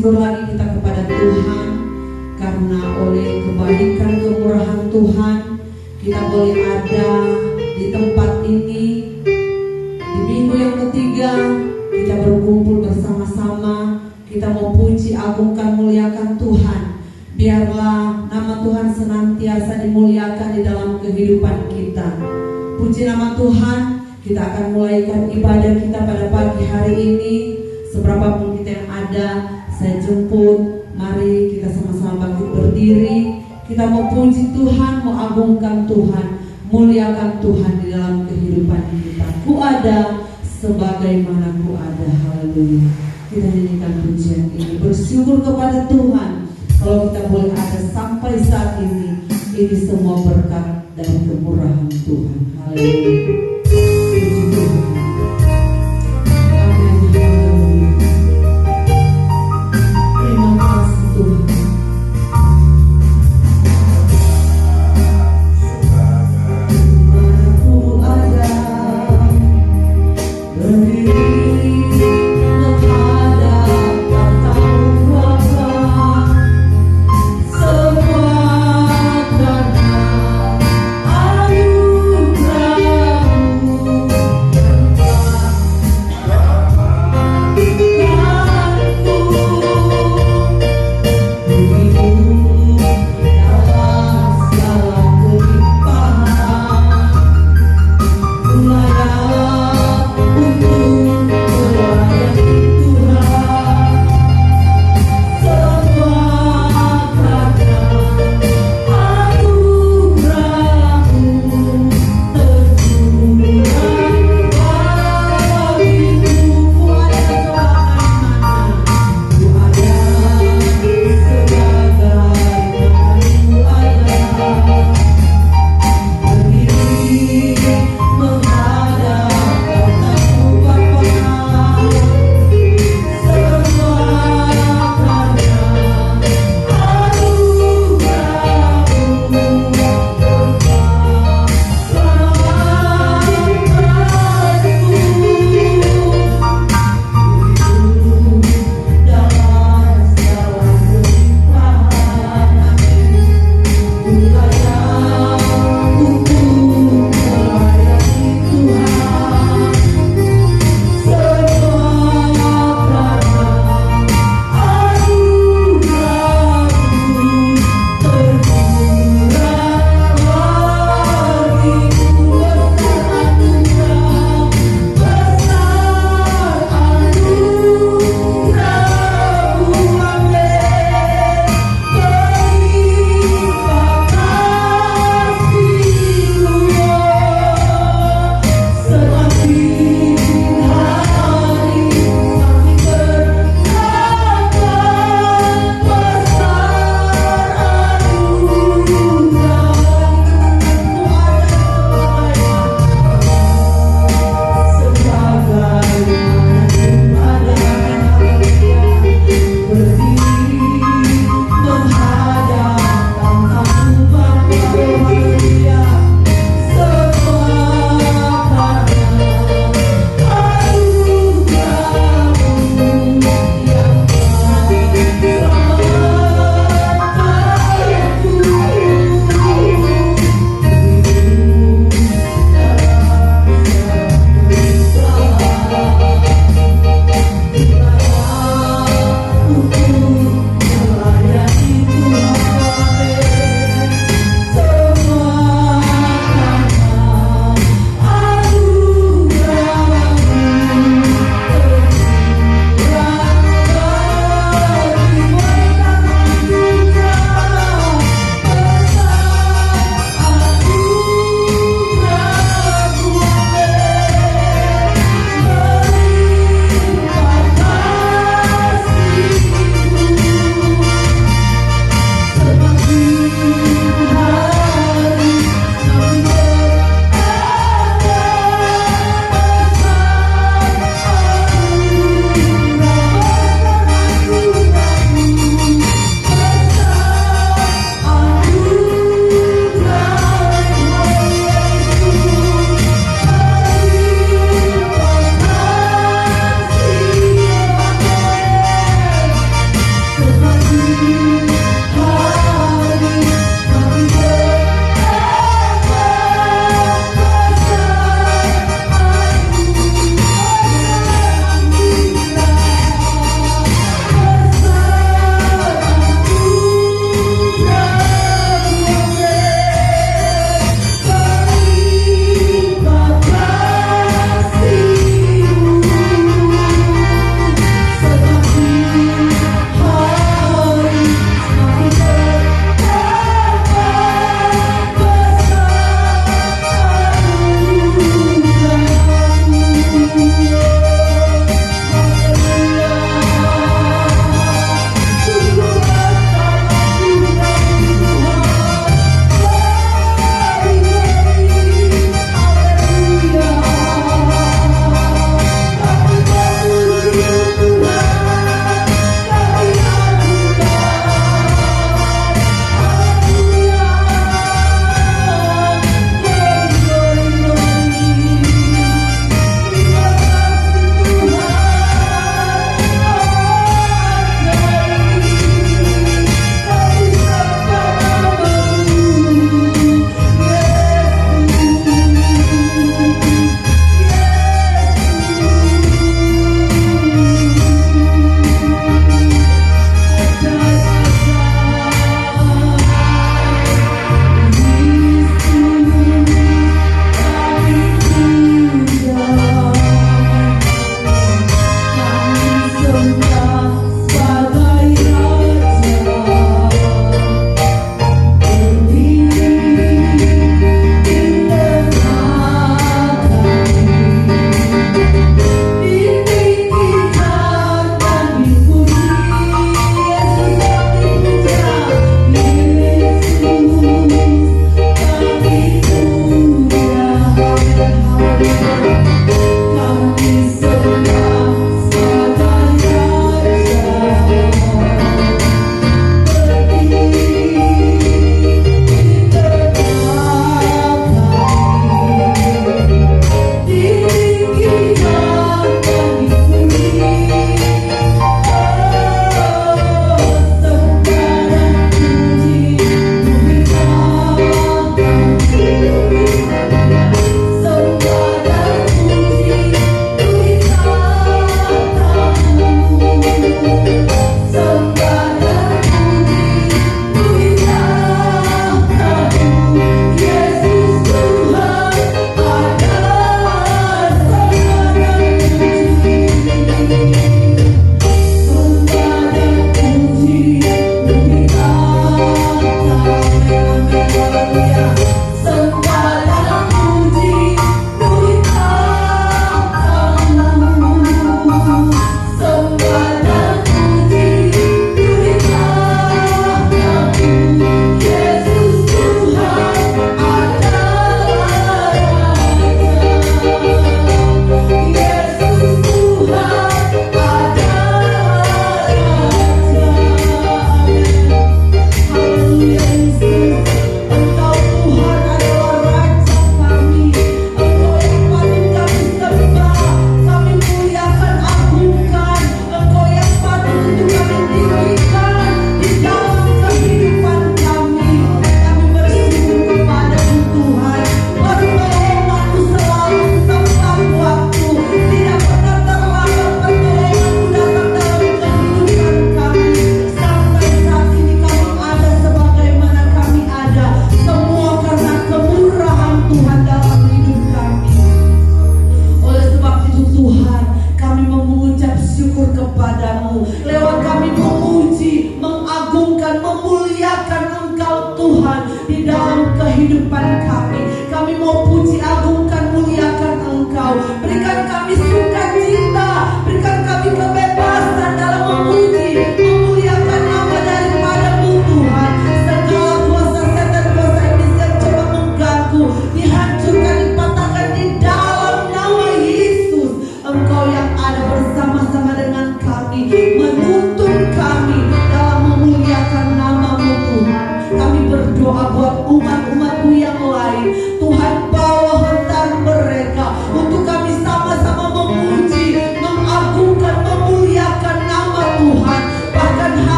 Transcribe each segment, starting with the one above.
bersyukur lagi kita kepada Tuhan, karena oleh kebaikan kemurahan Tuhan kita boleh ada di tempat ini. Di minggu yang ketiga kita berkumpul bersama-sama, kita mau puji, agungkan, muliakan Tuhan. Biarlah nama Tuhan senantiasa dimuliakan di dalam kehidupan kita. Puji nama Tuhan. Kita akan mulaikan ibadah kita pada pagi hari ini. Seberapapun kita yang ada, saya jemput, mari kita sama-sama bangkit berdiri. Kita mau puji Tuhan, mau agungkan Tuhan, muliakan Tuhan di dalam kehidupan kita. Ku ada sebagaimana ku ada. Haleluya. Kita nyanyikan pujian ini, bersyukur kepada Tuhan. Kalau kita boleh ada sampai saat ini semua berkat dan kemurahan Tuhan. Haleluya. Puji Tuhan. Amin. Haleluya. Terima kasih Tuhan. Aku ada berdiri menghadap tahtamu Bapa, semua karena anugerah-Mu.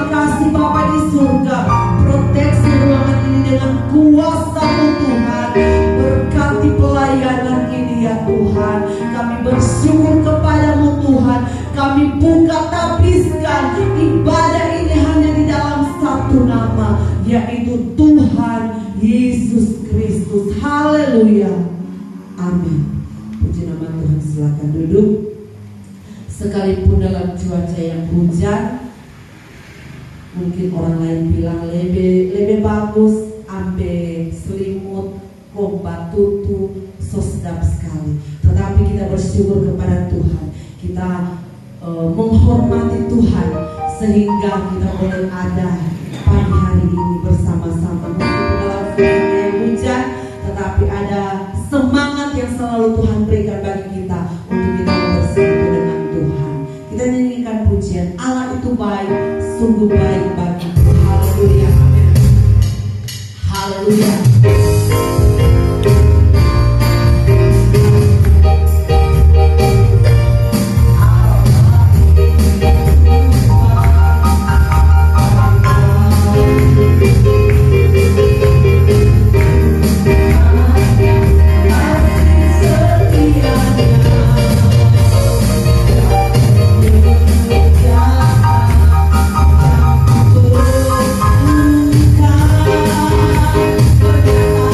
Terima kasih Bapa di surga, proteksi ruangan ini dengan kuasa-Mu Tuhan. Berkati pelayanan ini ya Tuhan. Kami bersyukur kepadamu Tuhan. Kami buka tabiskan ibadah ini hanya di dalam satu nama, yaitu Tuhan Yesus Kristus. Haleluya. Amin. Puji nama Tuhan. Silakan duduk. Sekalipun dalam cuaca yang hujan, mungkin orang lain bilang lebih bagus ambil selimut, kompak tutu, so sedap sekali. Tetapi kita bersyukur kepada Tuhan. Kita menghormati Tuhan sehingga kita boleh ada pagi hari ini bersama-sama. Meskipun dalam suasana yang hujan, tetapi ada semangat yang selalu Tuhan berikan bagi kita untuk kita bersekutu dengan Tuhan. Kita nyanyikan pujian Allah itu baik, sungguh baik bagi kita. Haleluya, amin. Haleluya. Berkata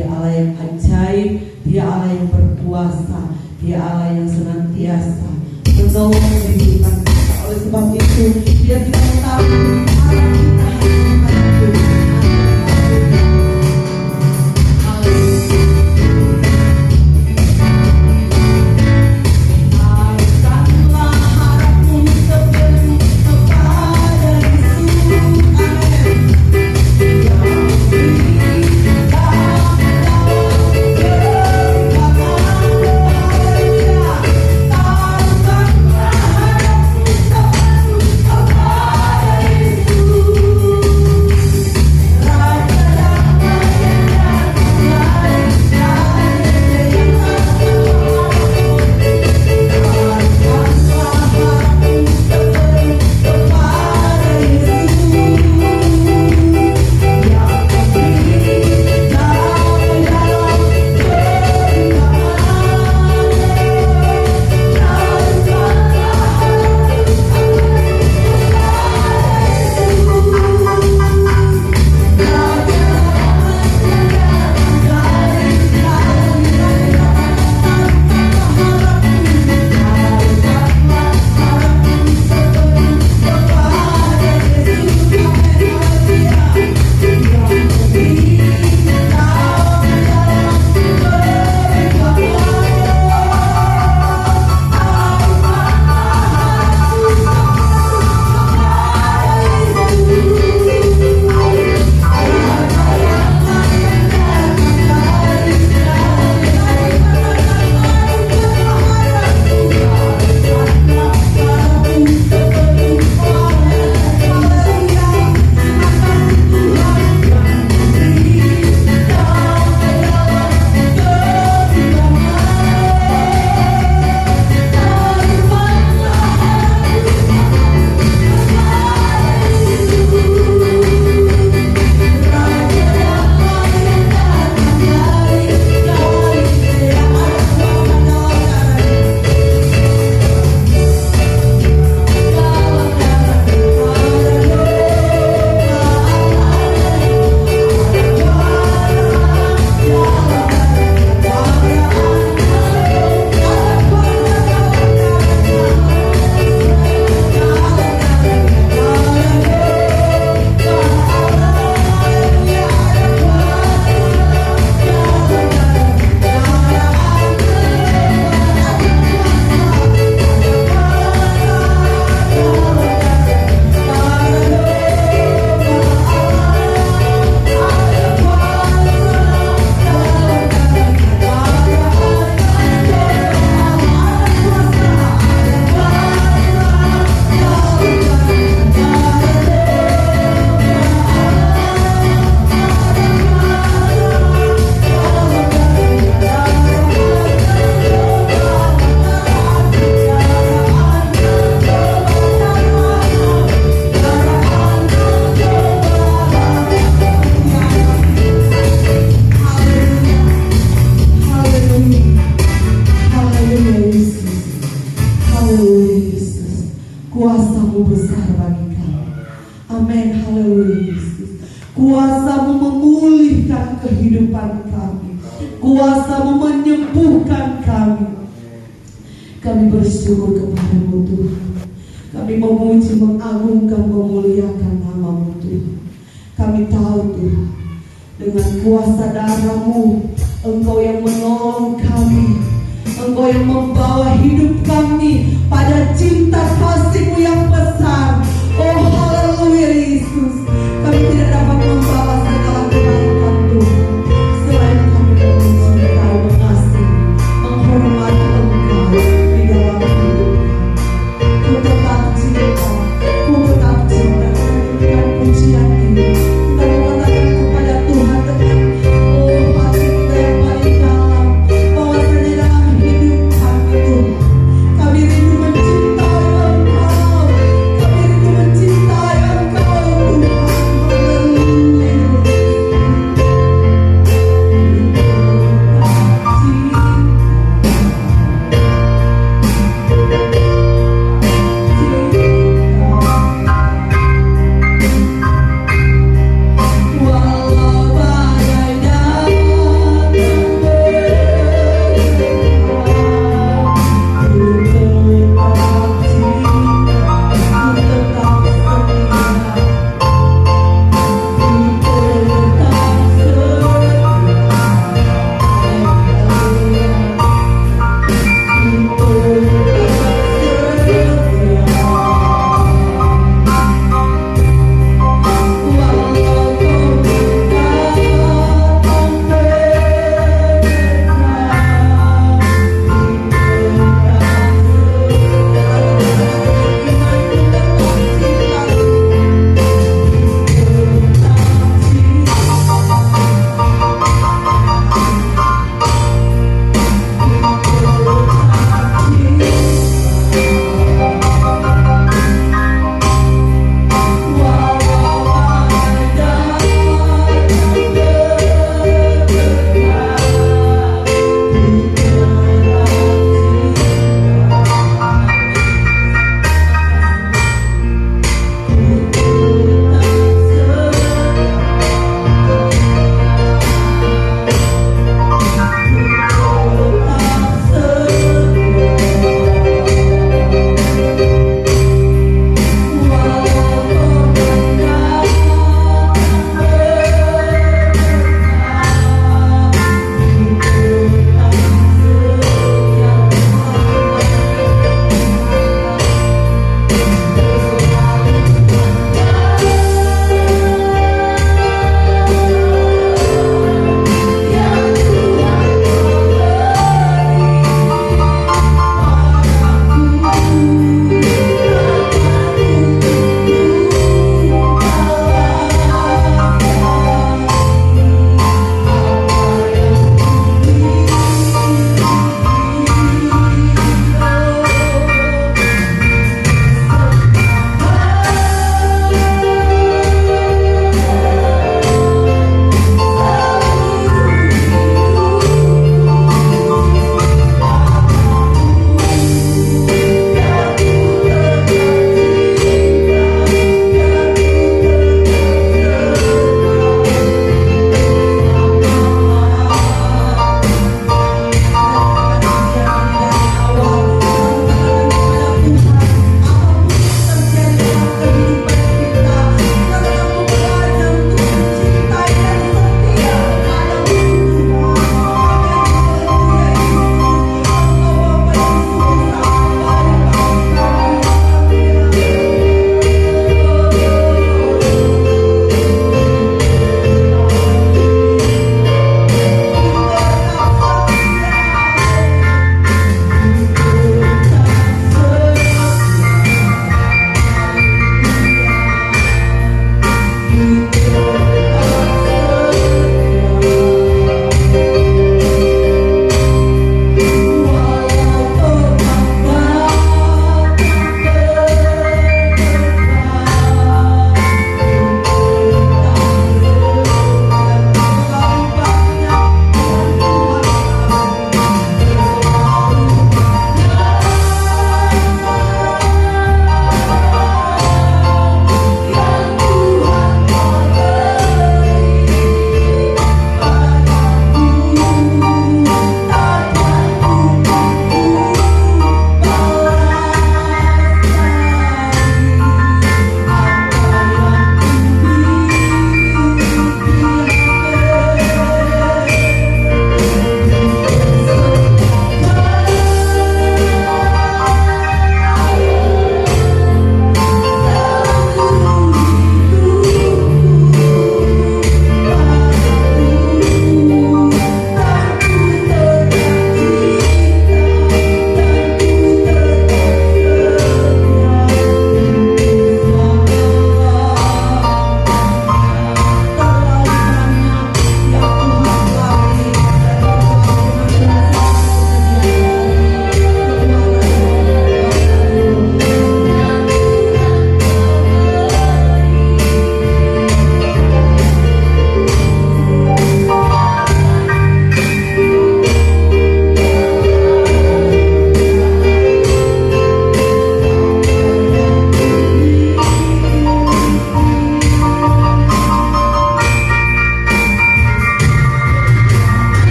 Dia Allah yang ajaib, Dia Allah yang berkuasa, Dia Allah yang senantiasa menolong kehidupan kita. Oleh sebab itu Dia tidak tahu Kuasa-Mu memulihkan kehidupan kami. Kuasa-Mu menyembuhkan kami. Kami bersyukur kepada-Mu Tuhan. Kami memuji, mengagungkan, memuliakan nama-Mu Tuhan. Kami tahu Tuhan, dengan kuasa darah-Mu, Engkau yang menolong kami. Engkau yang membawa hidup kami pada cinta kasih-Mu yang besar. Oh haleluya Yesus. Kami tidak dapat membawa segala kebaikan Tuhan selain kami mencintai, mengasihi, menghormati Engkau di dalam hidup kami. Ku tetap cinta, ku tetap cinta. Dengan pujian ini kita mengatakan kepada Tuhan dengan hati kita yang paling dalam, bahwasanya dalam hidup kami Tuhan, kami rindu mencintai Engkau, kami rindu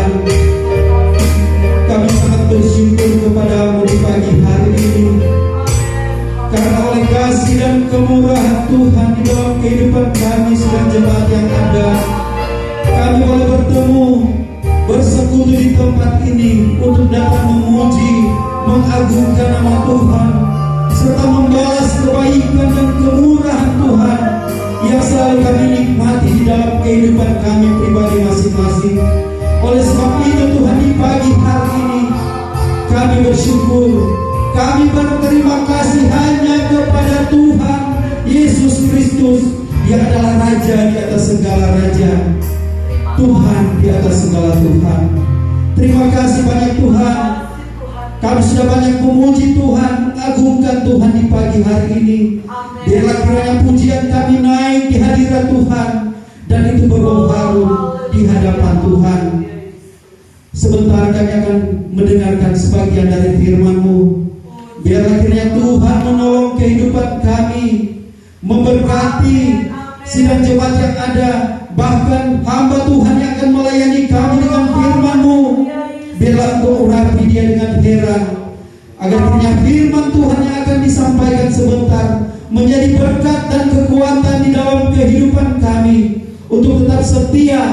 Tuhan, kami sangat bersyukur kepadamu di pagi hari ini, karena oleh kasih dan kemurahan Tuhan di dalam kehidupan kami sedang jemaat yang ada, kami boleh bertemu, bersekutu di tempat ini untuk dapat memuji, mengagungkan nama Tuhan, serta membalas kebaikan dan kemurahan Tuhan yang selalu kami nikmati di dalam kehidupan kami pribadi masing-masing. Oleh sebab itu Tuhan, di pagi hari ini kami bersyukur, kami berterima kasih hanya kepada Tuhan Yesus Kristus yang adalah Raja di atas segala raja, Tuhan di atas segala Tuhan. Terima kasih banyak Tuhan, kami sudah banyak memuji Tuhan, mengagungkan Tuhan di pagi hari ini. Biarlah kiranya pujian kami naik di hadirat Tuhan, dan itu berbau harum di hadapan Tuhan. Sebentar kami akan mendengarkan sebagian dari firman-Mu. Biarlah kiranya Tuhan menolong kehidupan kami, memberkati sidang jemaat yang ada, bahkan hamba Tuhan yang akan melayani kami dengan firman-Mu. Biarlah Engkau urapi dia dengan heran, agar kiranya firman Tuhan yang akan disampaikan sebentar menjadi berkat dan kekuatan di dalam kehidupan kami, untuk tetap setia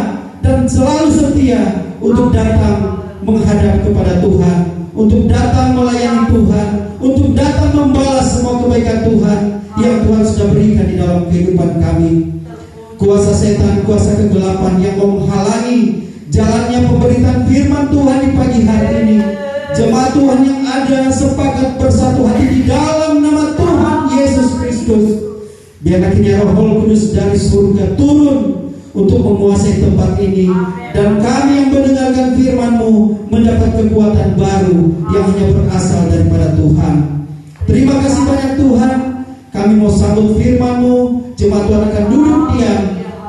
dan selalu setia untuk datang menghadap kepada Tuhan, untuk datang melayani Tuhan, untuk datang membalas semua kebaikan Tuhan yang Tuhan sudah berikan di dalam kehidupan kami. Kuasa setan, kuasa kegelapan yang mau menghalangi jalannya pemberitaan firman Tuhan di pagi hari ini, jemaat Tuhan yang ada sepakat bersatu hati di dalam nama Tuhan Yesus Kristus. Biarlah kiranya Roh Kudus dari surga turun untuk menguasai tempat ini, dan kami yang mendengarkan firman-Mu mendapat kekuatan baru yang hanya berasal daripada Tuhan. Terima kasih banyak Tuhan. Kami mau sambut firman-Mu. Jemaat Tuhan akan duduk diam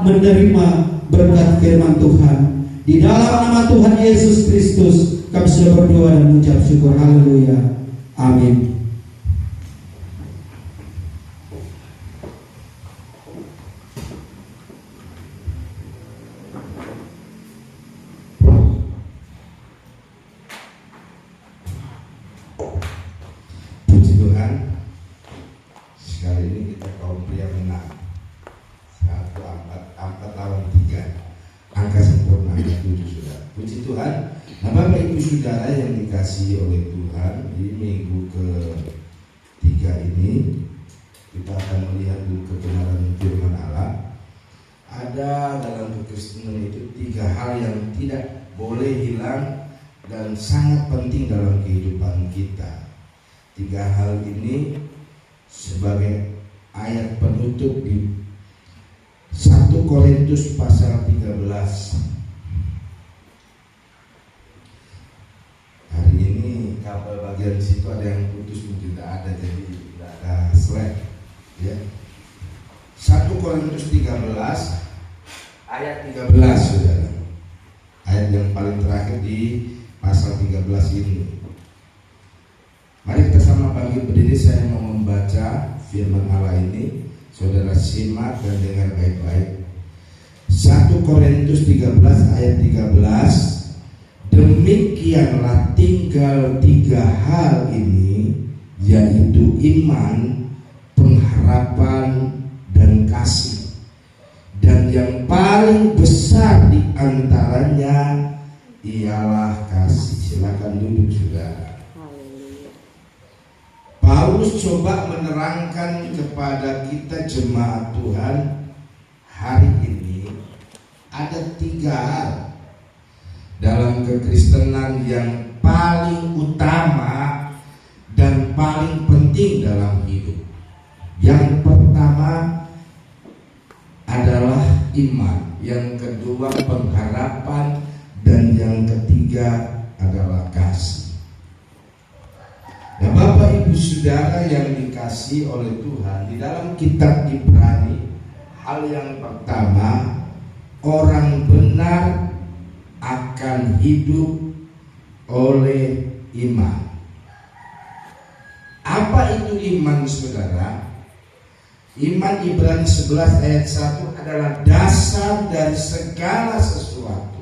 menerima berkat firman Tuhan. Di dalam nama Tuhan Yesus Kristus kami sudah berdoa dan mengucap syukur. Haleluya. Amin. Puji Tuhan. Sekali ini kita kaum pria menang. 1 lawan 3. Angka sempurna 7 sudah. Puji Tuhan. Nah, Bapak Ibu Saudara yang dikasihi oleh Tuhan, di minggu ke-3 ini kita akan melihat kebenaran firman Allah. Ada dalam kekristenan itu 3 hal yang tidak boleh hilang dan sangat penting dalam kehidupan kita. 3 hal ini sebagai ayat penutup di 1 Korintus pasal 13. Hari ini kabel bagian situ ada yang putus, mungkin tidak ada, jadi tidak ada slide ya. 1 Korintus 13 ayat 13 Saudara. Ayat yang paling terakhir di pasal 13 ini. Mari kita sama bangkit berdiri, saya mau membaca firman Allah ini. Saudara simak dan dengar baik-baik. 1 Korintus 13 ayat 13. Demikianlah tinggal 3 hal ini, yaitu iman, pengharapan, dan kasih. Dan yang paling besar di antaranya ialah kasih. Silakan duduk Saudara. Paulus coba menerangkan kepada kita jemaat Tuhan hari ini ada 3 hal dalam kekristenan yang paling utama dan paling penting dalam hidup. Yang pertama adalah iman, yang kedua pengharapan, dan yang ketiga adalah kasih. Nah, Bapak Ibu Saudara yang dikasihi oleh Tuhan, di dalam kitab Ibrani, hal yang pertama, orang benar akan hidup oleh iman. Apa itu iman Saudara? Iman Ibrani 11 ayat 1 adalah dasar dari segala sesuatu.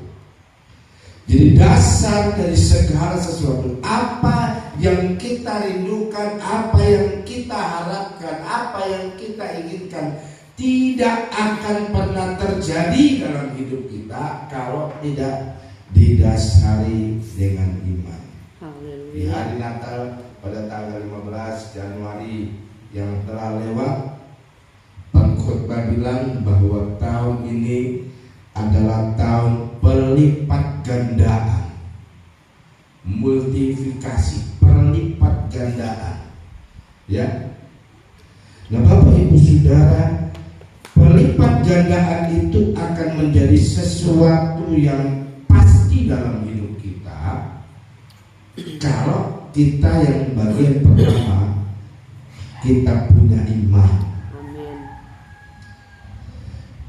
Jadi dasar dari segala sesuatu, apa yang kita rindukan, apa yang kita harapkan, apa yang kita inginkan, tidak akan pernah terjadi dalam hidup kita kalau tidak didasari dengan iman. Di hari Natal pada tanggal 15 Januari yang telah lewat, pengkhotbah bilang bahwa tahun ini adalah tahun pelipat gandaan, multifikasi, perlipat gandaan, ya. Nah, Bapak Ibu Saudara, pelipat gandaan itu akan menjadi sesuatu yang pasti dalam hidup kita kalau kita yang bagian pertama kita punya iman.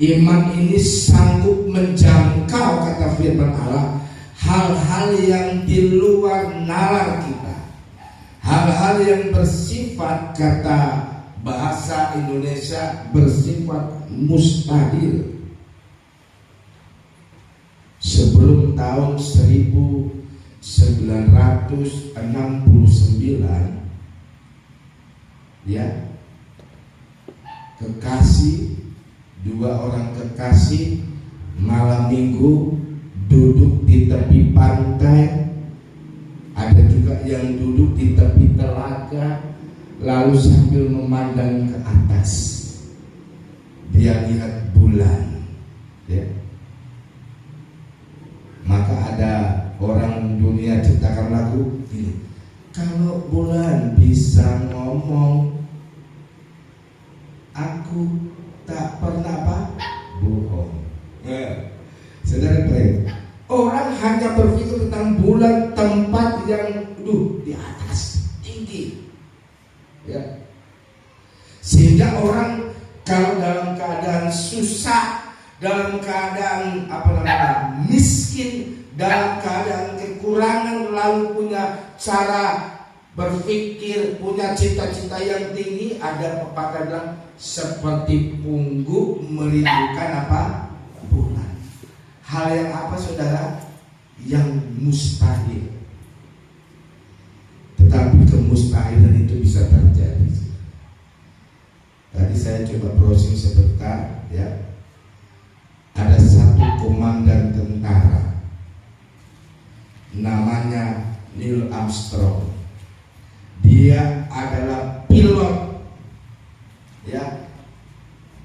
Iman ini sanggup menjangkau, kata firman Allah, hal-hal yang di luar nalar kita, hal-hal yang bersifat, kata bahasa Indonesia, bersifat mustahil. Sebelum tahun 1969, ya, kekasih, dua orang kekasih malam minggu duduk di tepi pantai, ada juga yang duduk di tepi telaga, lalu sambil memandang ke atas dia lihat bulan, ya. Maka ada orang dunia ciptakan lagu gini, kalau bulan bisa ngomong, aku tak pernah apa? Bohong. Ya. Saudara baik, orang hanya berpikir tentang bulan, tempat yang di atas, tinggi, ya. Sehingga orang kalau dalam keadaan susah, dalam keadaan miskin, dalam keadaan kekurangan, lalu punya cara berpikir, punya cita-cita yang tinggi, ada pepatah bilang seperti pungguk merindukan bulan. Hal yang apa, saudara? Yang mustahil. Tetapi kemustahilan itu bisa terjadi. Tadi saya coba browsing sebentar, ya. Ada satu komandan tentara namanya Neil Armstrong. Dia adalah pilot, ya,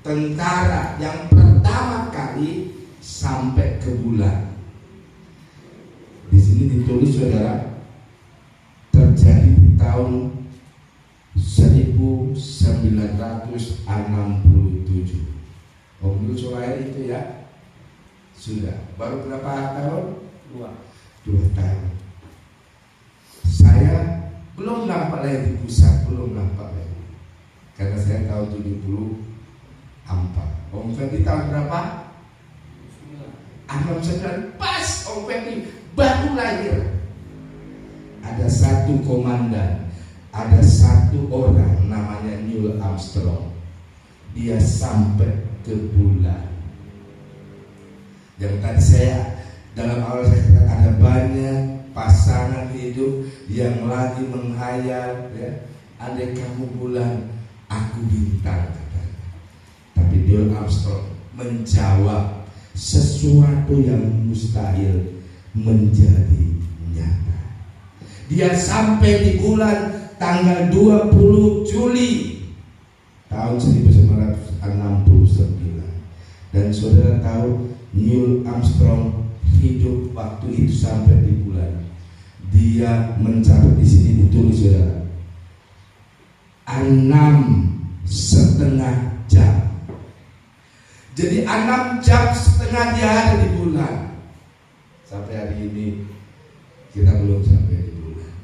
tentara yang pertama kali sampai ke bulan. Di sini ditulis, saudara, terjadi di tahun 1967. Omnibus Law itu, ya, sudah baru berapa tahun? 2 tahun. Saya belum nampak lagi di pusat, belum nampak lagi, karena saya tahun 74. Om Fendi tahun berapa? 69. Pas Om Fendi baru lahir. Ada satu komandan, ada satu orang namanya Neil Armstrong. Dia sampai ke bulan. Yang tadi saya dalam awal saya katakan, ada banyak pasangan hidup yang lagi menghayal, ya, andai kamu bulan, aku bintang, katanya. Tapi Neil Armstrong menjawab, sesuatu yang mustahil menjadi nyata. Dia sampai di bulan tanggal 20 Juli tahun 1969. Dan saudara tahu, Neil Armstrong hidup waktu itu sampai di bulan. Dia mencapai, di sini ditulis, saudara, 6,5 jam. Jadi 6,5 jam dia ada di bulan. Sampai hari ini kita belum sampai di bulan,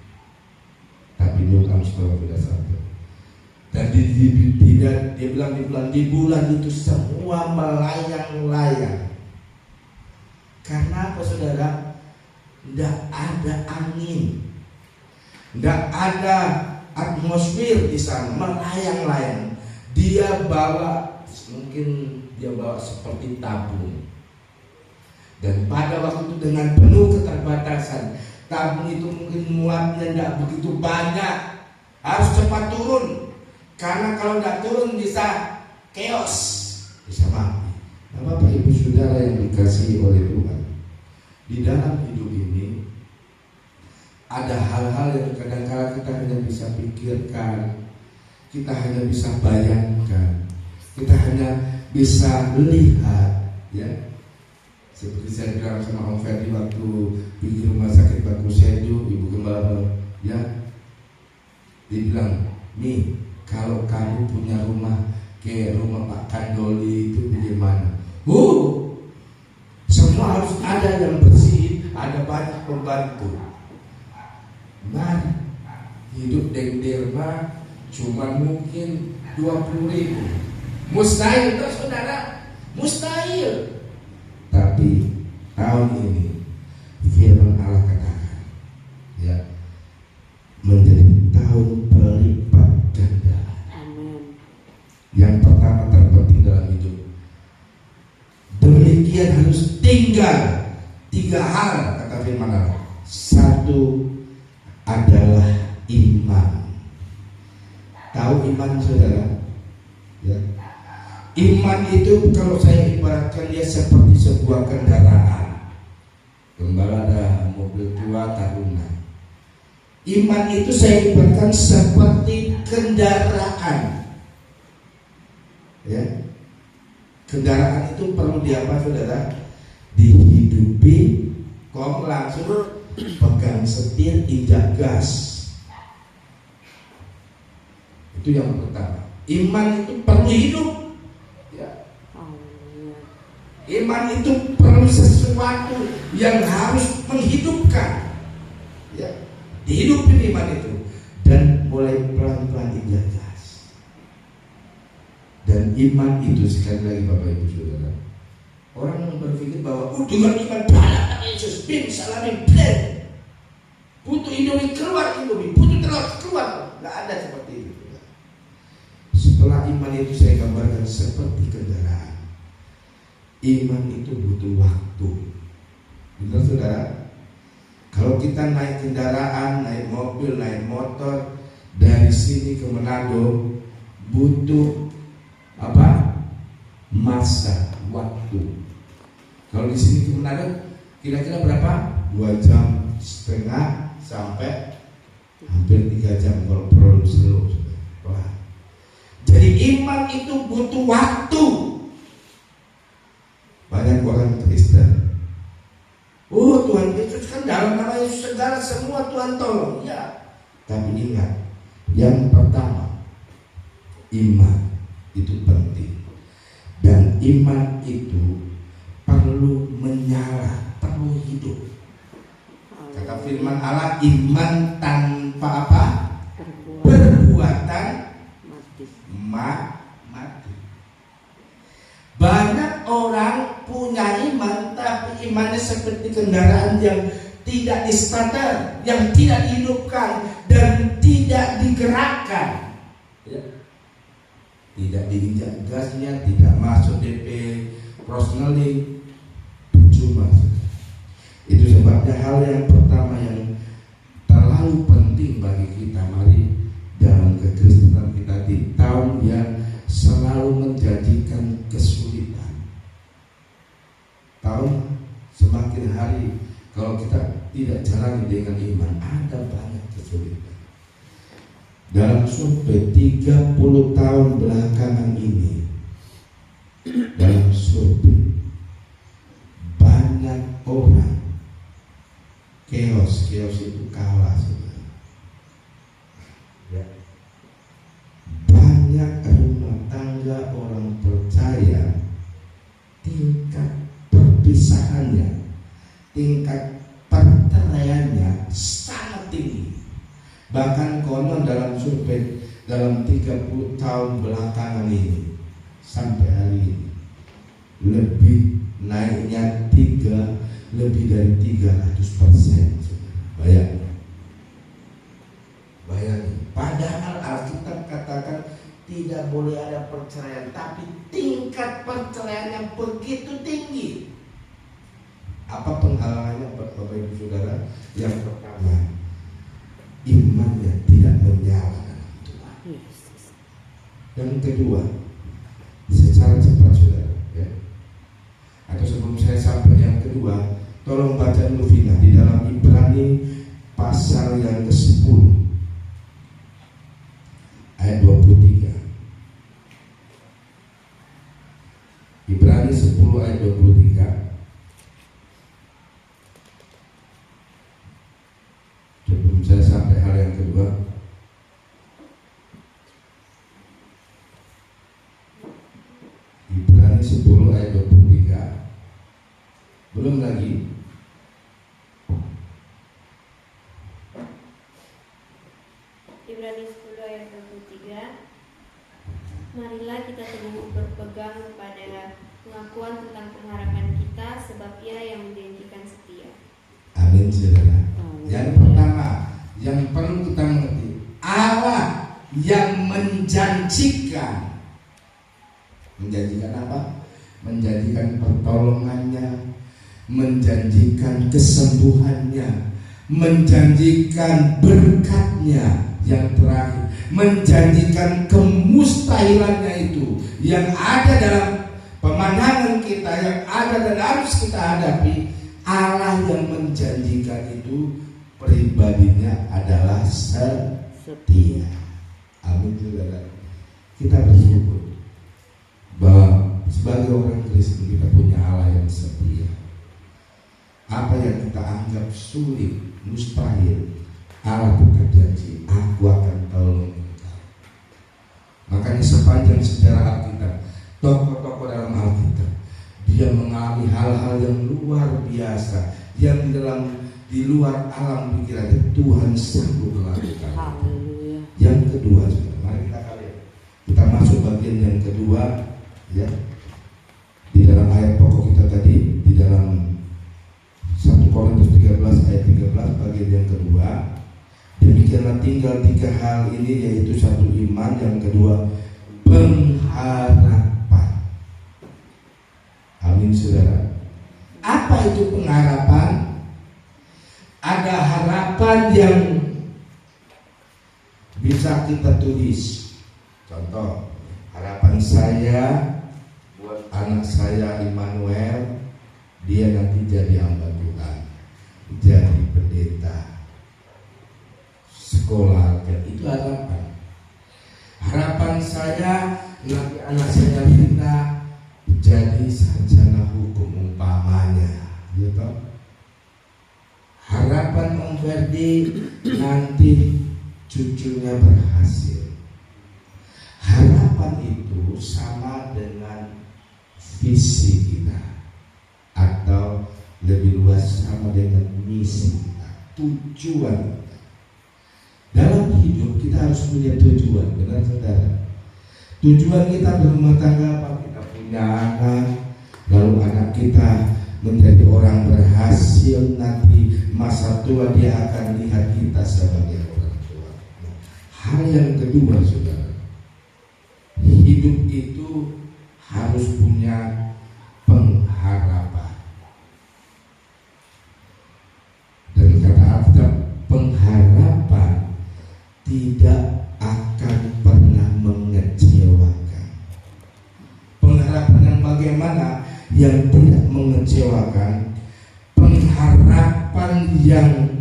tapi Neil Armstrong sudah sampai. Dan dia bilang di bulan itu semua melayang-layang. Karena apa, saudara? Tidak ada angin, tidak ada atmosfer di sana, melayang-layang. Dia bawa, mungkin dia bawa seperti tabung. Dan pada waktu itu dengan penuh keterbatasan, tabung itu mungkin muatnya tidak begitu banyak, harus cepat turun. Karena kalau tidak turun bisa chaos, bisa mati. Nah, Bapak Ibu Saudara yang dikasihi oleh Tuhan, di dalam hidup ini ada hal-hal yang kadang-kala kita hanya bisa pikirkan, kita hanya bisa bayangkan, kita hanya bisa lihat, ya. Seperti saya bilang sama Om Ferdi waktu pergi rumah sakit Bagus Sedu, Ibu Gembala, ya, dia bilang, "Mi, kalau kamu punya rumah kayak rumah Pak Kandoli itu bagaimana?" Semua harus ada yang bersih, ada banyak pembantu. Mari hidup derma cuma mungkin 20.000. Mustahil, terus saudara, mustahil. Tapi tahun ini firman Allah katakan, ya, menjadi tahun berlipat ganda. Amin. Yang pertama terpenting dalam hidup, demikian harus tinggal 3 hal kata firman Allah. 1 adalah iman. Tahu iman saudara? Ya. Iman itu kalau saya ibaratkan dia seperti sebuah kendaraan. Gembala ada mobil tua tarunan. Iman itu saya ibaratkan seperti kendaraan. Ya. Kendaraan itu perlu diapa saudara? Dihidupi, kok langsung pegang setir, injak gas. Itu yang pertama. Iman itu perlu hidup. Iman itu perlu sesuatu yang harus menghidupkan, ya, dihidupin iman itu, dan mulai pelan-pelan digagas. Dan iman itu sekali lagi Bapak Ibu Saudara, orang yang berpikir bahwa dengan iman banyak Yesus bin salamin blend, butuh Indomie keluar Indomie, butuh telur keluar, nggak ada seperti itu. Setelah iman itu saya gambarkan seperti kendaraan. Iman itu butuh waktu. Benar saudara? Kalau kita naik kendaraan, naik mobil, naik motor dari sini ke Manado, butuh apa? Masa, waktu. Kalau di sini ke Manado kira-kira berapa? 2,5 jam sampai hampir 3 jam kalau perlu slow. Jadi iman itu butuh waktu. Banyak orang Kristen, Tuhan Yesus kan dalam nama Yesus segala semua Tuhan tolong, ya. Tapi ingat, yang pertama, iman itu penting. Dan iman itu perlu menyala, perlu hidup. Kata firman Allah, iman tanpa apa? Perbuatan mati. Banyak orang punya iman, tapi imannya seperti kendaraan yang tidak di-starter, yang tidak dihidupkan dan tidak digerakkan, ya. Tidak diinjak gasnya, tidak masuk DP personally, percuma. Itu sebabnya hal yang pertama yang terlalu penting bagi kita, mari dalam kekristenan kita di tahun yang selalu menjadikan kesulitan. Tahun semakin hari kalau kita tidak jalani dengan iman, ada banyak kesulitan. Dalam survei 30 tahun belakangan ini, dalam survei banyak orang chaos itu kalah sebenarnya. Ya. Banyak rumah tangga orang percaya tingkat perpisahannya, tingkat perceraiannya sangat tinggi. Bahkan konon dalam survei dalam 30 tahun belakangan ini sampai hari ini lebih naiknya lebih dari 300%. Bayangin. Padahal Alkitab katakan tidak boleh ada perceraian, tapi tingkat perceraian yang begitu tinggi. saudara. Yang pertama, imannya tidak menyala dalam Tuhan. Yang kedua, secara cepat saudara, ya. Atau sebelum saya sampai yang kedua, tolong baca dulu Vina di dalam Ibrani pasal yang ke-10 ayat 23. Ibrani 10 ayat 23. Sebelum saya sampai hal yang kedua, Ibrani 10 ayat 23. Belum lagi Ibrani 10 ayat 23. Marilah kita teguh berpegang kepada pengakuan tentang pengharapan kita, sebab Ia yang menjanjikan setia. amin saudara. Yang pertama yang perlu kita mengerti, Allah yang menjanjikan apa? Menjanjikan pertolongannya, menjanjikan kesembuhannya, menjanjikan berkatnya, yang terakhir menjanjikan kemustahilannya itu yang ada dalam pemandangan kita, yang ada dan harus kita hadapi. Allah yang menjanjikan itu pribadinya adalah setia. Amin saudara. Kita bersyukur bahwa sebagai orang Kristen kita punya Allah yang setia. Apa yang kita anggap sulit, mustahil, Allah tetap janji, aku akan tolong engkau. Makanya sepanjang sejarah Alkitab, tokoh-tokoh dalam Alkitab, dia mengalami hal-hal yang luar biasa, yang di luar alam pikirannya. Tuhan sanggup melakukan. Yang kedua, mari kita masuk bagian yang kedua, ya. Di dalam ayat pokok kita tadi, di dalam 1 Korintus 13 ayat 13 bagian yang kedua. Demikianlah tinggal 3 hal ini, yaitu 1 iman, yang kedua pengharapan. Amin saudara. Apa itu pengharapan? Ada harapan yang bisa kita tulis. Contoh, harapan saya buat anak saya Immanuel, dia nanti jadi hamba Tuhan, jadi pendeta, sekolah, dan itu harapan. Harapan saya nanti anak saya Vina jadi sarjana hukum umpamanya, gitu. Harapan Om Ferdi nanti cucunya berhasil. Harapan itu sama dengan visi kita, atau lebih luas sama dengan misi kita, tujuan kita. Dalam hidup kita harus punya tujuan, benar saudara? Tujuan kita berumah tangga apa? Kita punya anak, lalu anak kita menjadi orang berhasil, nanti masa tua dia akan lihat kita sebagai orang tua. Hal yang kedua saudara, hidup itu harus punya pengharapan. Dan kata Alkitab, pengharapan tidak akan pernah mengecewakan. Pengharapan yang bagaimana? Yang tidak mengecewakan. Pengharapan yang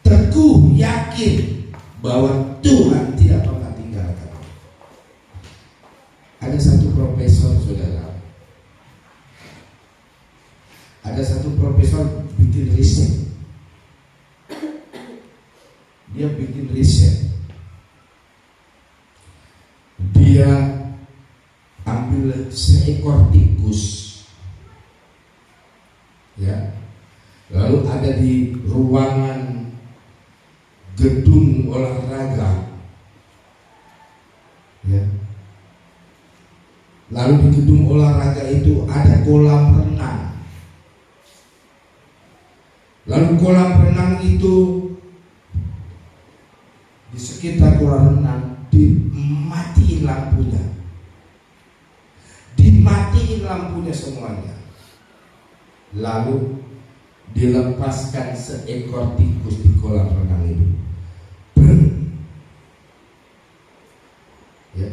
teguh, yakin bahwa Tuhan tidak pernah tinggalkan. Ada satu profesor saudara, ada satu profesor bikin riset. Dia bikin riset. Dia ambil seekor tikus, ya, lalu ada di ruangan gedung olahraga, ya. Lalu di gedung olahraga itu ada kolam renang. Lalu kolam renang itu, di sekitar kolam renang dimatiin lampunya. Dimatiin lampunya semuanya. Lalu dilepaskan seekor tikus di kolam renang itu. Breng. Ya,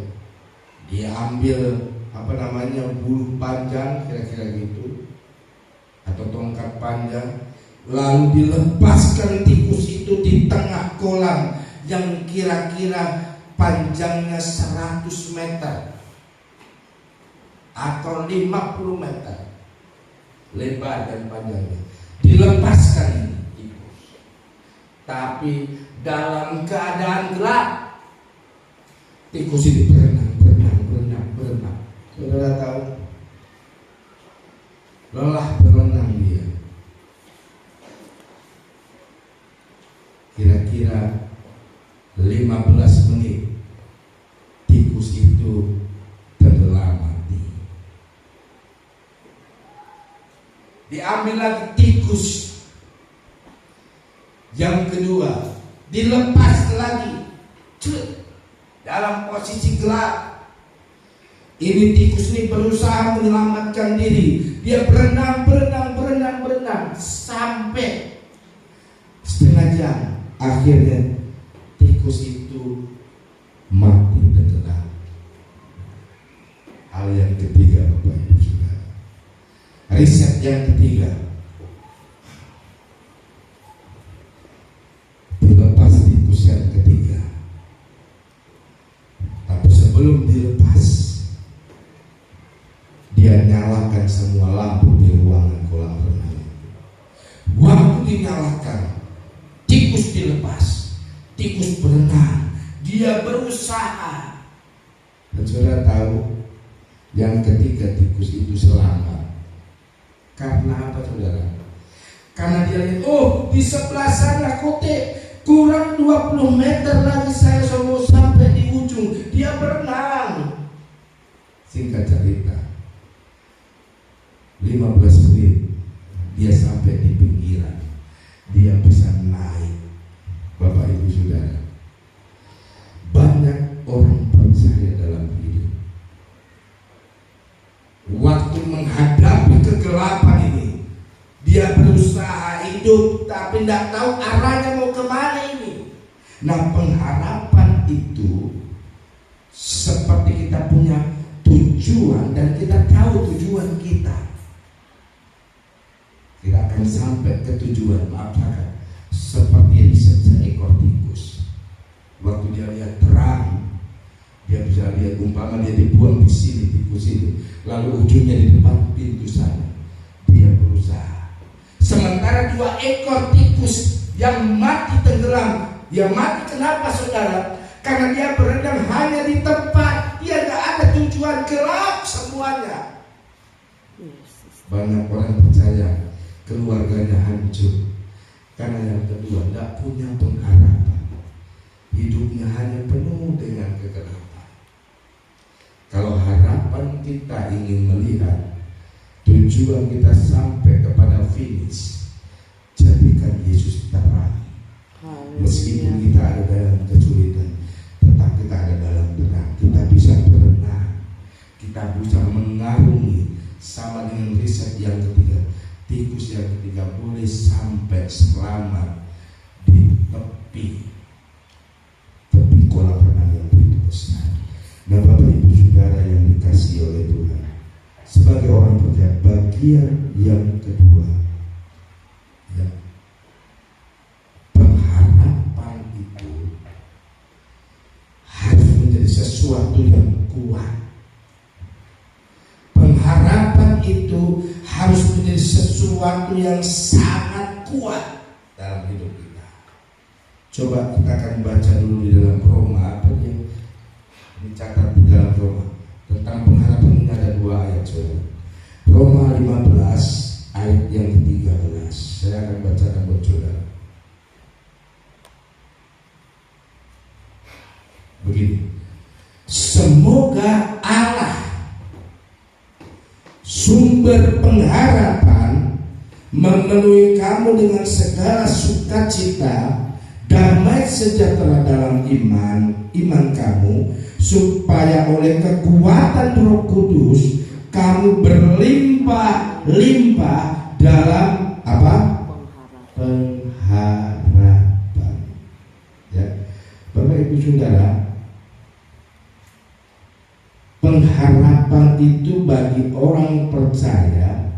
dia ambil bulu panjang kira-kira gitu atau tongkat panjang, lalu dilepaskan tikus itu di tengah kolam yang kira-kira panjangnya 100 meter atau 50 meter lebar dan panjangnya. Dilepaskan ini tikus, tapi dalam keadaan gelap tikus ini berenang. Saudara tahu, lelah berenang dia. Kira-kira 15 menit tikus itu tenggelam mati. Diambil lagi tikus yang kedua, dilepas lagi dalam posisi gelap. Ini tikus ini berusaha menyelamatkan diri. Dia berenang sampai setengah jam. Akhirnya tikus itu mati tenggelam. Hal yang ketiga, Bapak Ibu Saudara, riset yang ketiga, dilepas tikus yang ketiga. Tapi sebelum dilepas, dia nyalakan semua lampu di ruangan kolam renang. Waktu dinyalakan, tikus dilepas, tikus berenang, dia berusaha. Dan saudara tahu, yang ketiga tikus itu selamat. Karena apa saudara? Karena dia lihat, oh di sebelah sana kote, kurang 20 meter lagi saya mau sampai di ujung. Dia berenang. Singkat cerita, 15 menit dia sampai di pinggiran, dia bisa naik. Bapak Ibu Saudara, banyak orang percaya dalam hidup, waktu menghadapi kegelapan ini, dia berusaha hidup tapi tidak tahu arahnya mau kemana ini. Nah, pengharapan itu seperti kita punya tujuan dan kita tahu tujuan kita. Kita akan sampai ke tujuan, maafkan, seperti seekor tikus. Waktu dia lihat terang, dia bisa lihat umpama dia dibuang di sini tikus ini, lalu ujungnya di depan pintu sana. Dia berusaha. Sementara 2 ekor tikus yang mati tenggelam, dia mati kenapa saudara? Karena dia berenang hanya di tempat, dia tidak ada tujuan, gelap semuanya. Banyak orang percaya keluarganya hancur karena yang kedua tidak punya pengharapan, hidupnya hanya penuh dengan kegelapan. Kalau harapan kita ingin melihat tujuan kita sampai kepada finish, jadikan Yesus terang. Meskipun kita ada dalam kesulitan, tetap kita ada dalam terang. Kita bisa berenang, kita bisa mengarungi. Sama dengan riset yang ketiga, tikus yang ketiga boleh sampai selamat di tepi kolam renang yang begitu besar. Nah, Bapak Ibu Saudara yang dikasihi oleh Tuhan, sebagai orang percaya, bagian yang kedua, ya, pengharapan itu harus menjadi sesuatu yang kuat. Pengharapan itu harus menjadi sesuatu yang sangat kuat dalam hidup kita. Coba kita akan baca dulu di dalam Roma, apa yang dicatat di dalam Roma tentang pengharapan ini. Ada 2 ayat saudara. Roma 15 ayat yang ke-13. Saya akan bacakan buat saudara. Begini, semoga Allah sumber pengharapan memenuhi kamu dengan segala sukacita, damai sejahtera dalam iman kamu, supaya oleh kekuatan Roh Kudus kamu berlimpah-limpah dalam apa? pengharapan. Ya, Bapak Ibu Saudara, pengharapan itu bagi orang percaya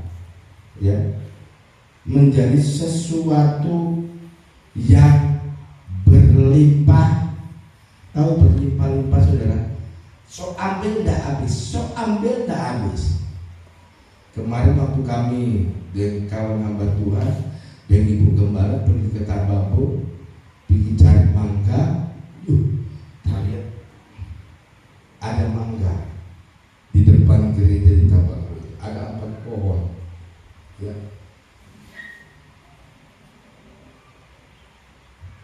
ya menjadi sesuatu yang berlimpah. Tahu berlimpah-limpah saudara? So ambil dah habis, so ambil dah habis. Kemarin waktu kami dengan kawan hamba Tuhan dengan Ibu Gembala pergi ke Tabapo, pergi cari mangga, lihat ada mangga di depan gereja di Tabapo, ada 4 pohon, ya.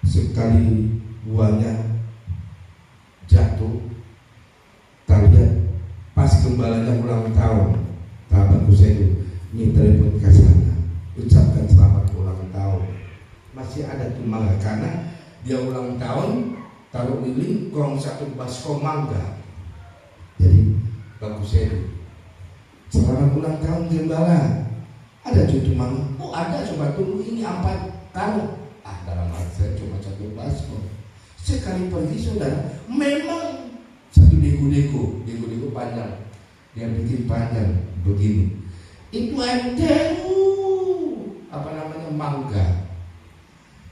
Sekali buahnya jatuh, terlihat pas gembalanya ulang tahun, sahabatku saya ini telepon ke sana, ucapkan selamat ulang tahun. Masih ada tuh mangga karena dia ulang tahun, taruh lilin, kurang 1 basko mangga. Jadi bagus saya selamat ulang tahun gembala. Ada cucu mangga, oh ada, coba tunggu ini 4 tahun. Dalam hati saya cuma 1 basko. Sekali pergi saudara, memang 1 deko panjang, dia bikin panjang begini. Itu enteng, mangga.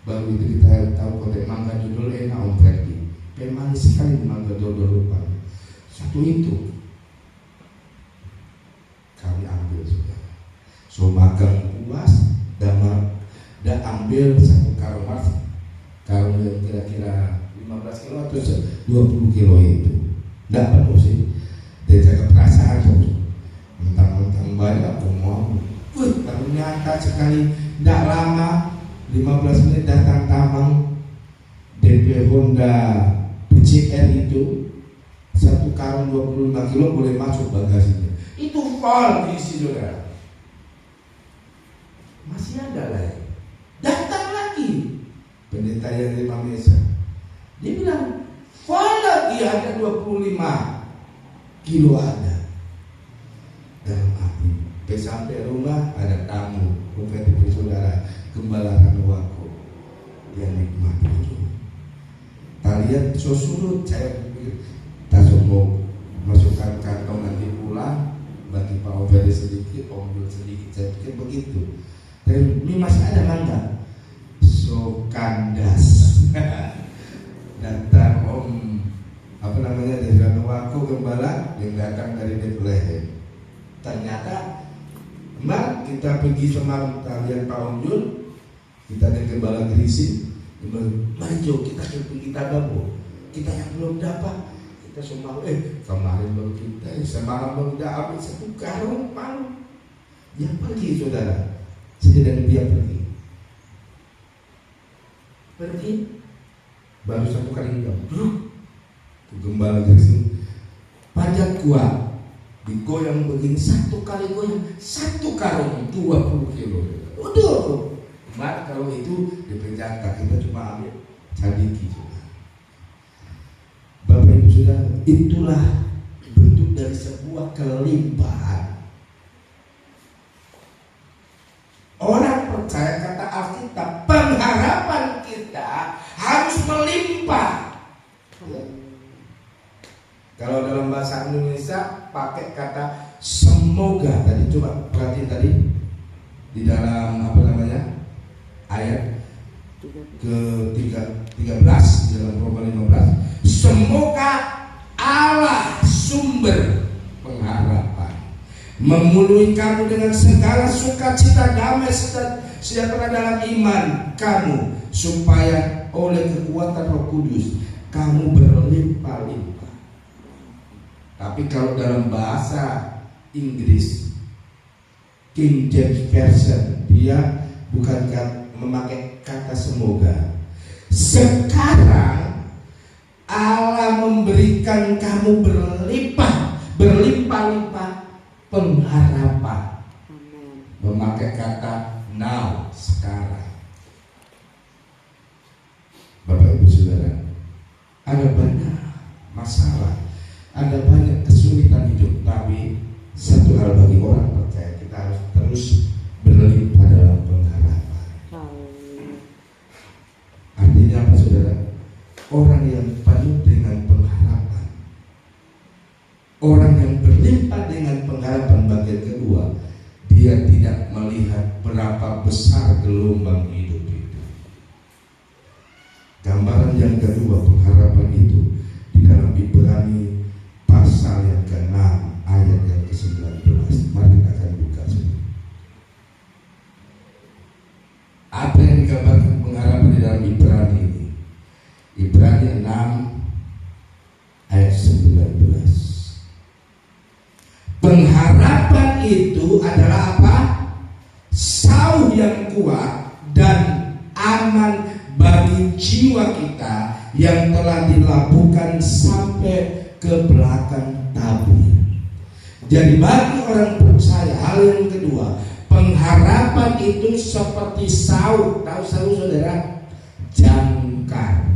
Baru itu kita tahu kotek mangga judul enak Om Freddy. Manis sekali mangga dodol lupa. 1 itu kami ambil saudara. So makan puas dan ambil 1 karung mas, karung yang kira-kira 15 kilo atau 20 kilo itu. Tidak penuh sih. Dia jaga perasaan mentang-mentang banyak mau. Baru nyata sekali. Tidak lama, 15 menit datang tamang DP Honda PCR itu 1 karung 25 kilo boleh masuk bagasinya. Itu full diisi saudara. Masih ada lagi. Datang lagi pendeta yang 5 mesa. Dia bilang full lagi, ada 25 kilo ada. Dalam hati sampai rumah ada tamu, bukan itu saudara, Gembala Ranowako yang nikmati itu. Kalian surut, saya pikir tak mau masukkan kantong nanti pulang, bagi Pak Overi sedikit, Om sedikit, saya pikir begitu. Dan ini masih ada mangga. So kandas. Datang Om dari Ranowako Gembala yang datang dari Bethlehem. Ternyata Mbak, kita pergi semalam kalian Pak Om Jun, kita dengan Gembala Grising, mari Jo kita pergi Tabapo. Kita yang belum dapat, kita semua kemarin baru kita, semalam baru dapat 1 karung palu. Yang pergi saudara, saya dan dia pergi, baru 1 kali ke Gembala Grising, pajak kuat. Digoyang begini, 1 kali goyang 1 karung 20 kilo. Udah, Mbak, kalau itu dipenjata kita cuma ambil sadiki juga. Bapak Ibu Saudara, itulah bentuk dari sebuah kelimpahan. Orang percaya kata Alkitab, pengharapan kita harus melimpah. Kalau dalam bahasa Indonesia pakai kata semoga. Tadi coba perhatiin tadi di dalam ayat ke-13 di dalam Roma 15. Semoga Allah sumber pengharapan memenuhi kamu dengan segala sukacita damai sejahtera dalam iman kamu, supaya oleh kekuatan Roh Kudus kamu berlimpah-limpah. Tapi kalau dalam bahasa Inggris King James Version, dia bukan memakai kata semoga. Sekarang Allah memberikan kamu berlimpah-limpah pengharapan. Memakai kata now, sekarang. Bapak Ibu Saudara, ada banyak masalah, ada banyak kesulitan hidup, tapi satu hal bagi orang percaya, kita harus terus berlimpah dalam pengharapan. apa saudara? Orang yang penuh dengan pengharapan. Orang yang berlimpah dengan pengharapan bagian kedua, dia tidak melihat berapa besar gelombang hidup itu. Gambaran yang kedua pengharapan itu di dalam Ibrani pasal yang ke-6 ayat yang ke-19. Mari kita akan buka semua. Apa yang digambarkan pengharapan di dalam Ibrani ini? Ibrani 6 ayat 19. Pengharapan itu adalah apa? Sauh yang kuat dan aman bagi jiwa kita yang telah dilabuhkan sampai ke belakang tabir. Jadi bagi orang percaya, hal yang kedua, pengharapan itu seperti sauh. Tahu sauh saudara? Jangkar.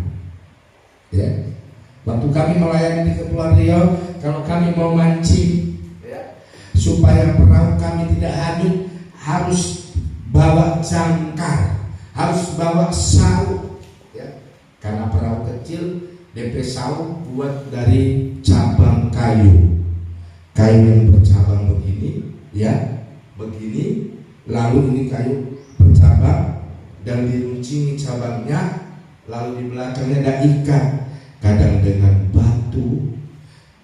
Ya. Waktu kami melayani di Kepulauan Riau, kalau kami mau mancing, supaya perahu kami tidak hanyut, harus bawa jangkar, harus bawa sauh, ya. Karena perahu kecil, DP sauh buat dari cabang kayu yang bercabang begini, ya, begini, lalu ini kayu bercabang dan diruncingi cabangnya, lalu di belakangnya ada ikan, kadang dengan batu,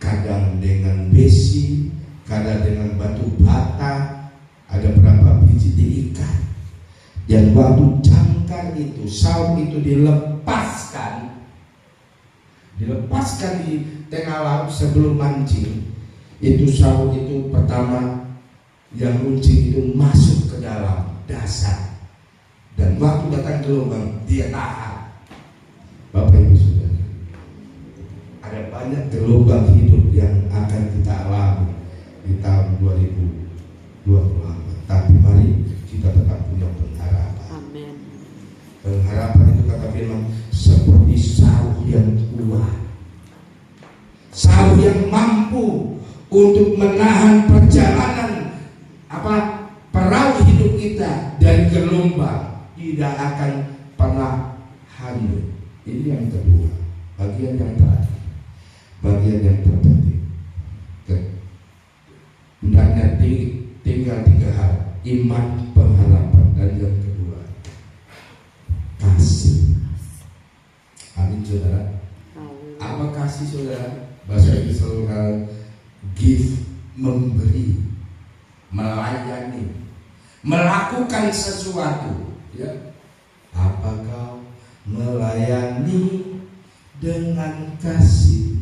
kadang dengan besi, kadang dengan batu bata, ada berapa biji diikat. Dan waktu jangkar itu, sauh itu dilepaskan di tengah laut sebelum mancing, itu sauh itu pertama yang runcing itu masuk ke dalam dasar, dan waktu datang gelombang dia tahan. Bapak Ibu Saudara, ada banyak gelombang hidup yang akan kita alami di tahun 2024. Tapi mari kita tetap punya pengharapan. Amin. Pengharapan itu kata firman seperti sauh yang kuat, sauh yang mampu untuk menahan perjalanan perahu hidup kita dari gelombang, tidak akan pernah hanyut. Ini yang kedua, bagian yang terakhir, bagian yang terpenting. Hendaknya tinggal 3 hal: iman, pengharapan, dan yang kedua kasih. Amin saudara. Apa kasih saudara? Bahasa Inggris selalu give, memberi, melayani, melakukan sesuatu, ya. Apa kau melayani dengan kasih?